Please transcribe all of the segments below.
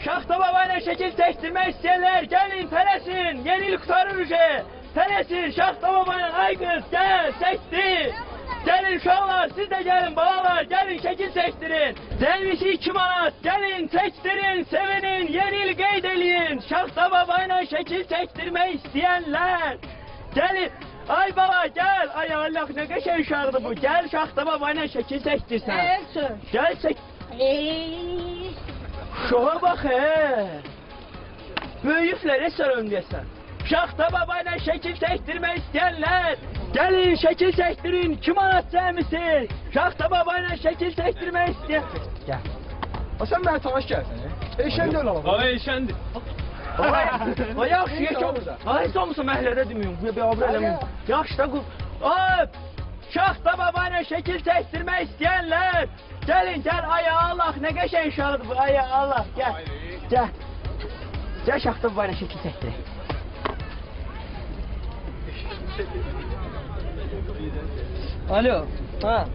Şaxta babayla şekil çektirmek isteyenler gelin tələsin. Yeni il kurtarır ülke. Tələsin Şaxta babayla ay kız gel çektir. Gelin uşaqlar siz de gelin balalar gelin şekil çektirin. Dervişi 2 manat gelin çektirin sevinin yeni il qeyd eləyin. Şaxta babayla şekil çektirmek isteyenler. Gelin. Ay bala gel. Ay Allah ne qəşəng uşaqdır bu. Gel Şaxta babayla şekil çektirsən. Gel çek. Şoğa bak Böyüklərə sərəm desən. Şaxta babayla şekil çektirmek isteyenler. Gelin şekil çektirin. 2 manat cəmisi. Şaxta babayla şekil çektirmek isteyen. Gel. Sen bana tanış gelsin. Eşen de olalım. Ay eşendi. Ay yaxşı yeşəm. Ay somsa məhəllədə deməyim. Bir abr eləməyim. Yaxşı da qul. Ay! Şaxta babayla şekil çektirmek isteyenler. Gelin gel ay Allah ne qəşəng uşaqdır bu. Ay Allah gel. Gel. Gel Şaxta babayla şekil çektir. Alo. Ha.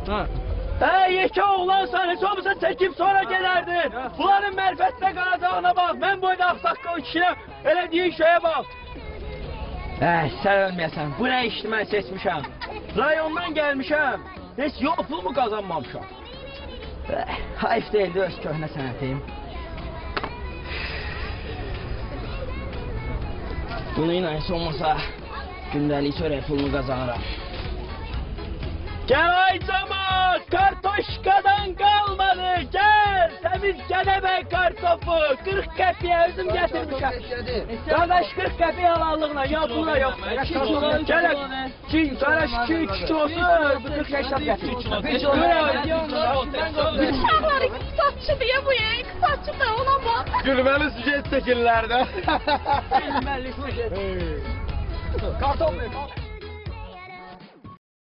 Ha. Yekə oğlansan heç olmasa çəkib sonra gələrdin. Bunların mərfətdə qalacağına bax. Mən boyda axsaqqal kişiyəm. Elədiyin şeyə bax. Sən ölməyəsən. Bu nə işdir mən seçmişəm. Rayondan gəlmişəm. Heç yol pul mu qazanmamışam? Hayf deyildi öz köhnə sənətim. Bunu ilə heç olmasa gündəlik çörək pulunu qazanıram. Gel ay camaat, kartoşkadan kalmadı, gel. Temiz kelebek kartopu, 40 qəpiyə özüm getirmişəm. Qardaş 40 qəpiyə halallığına, ya pula yok. Gel, qardaş 2 kilosu, 40 hesap getir. Uşaqlar iqtisadçı deyə bu ya, iqtisadçı da ona bax. Gülməli süjet çəkirlər də. Gülməli süjet. Kartop ne?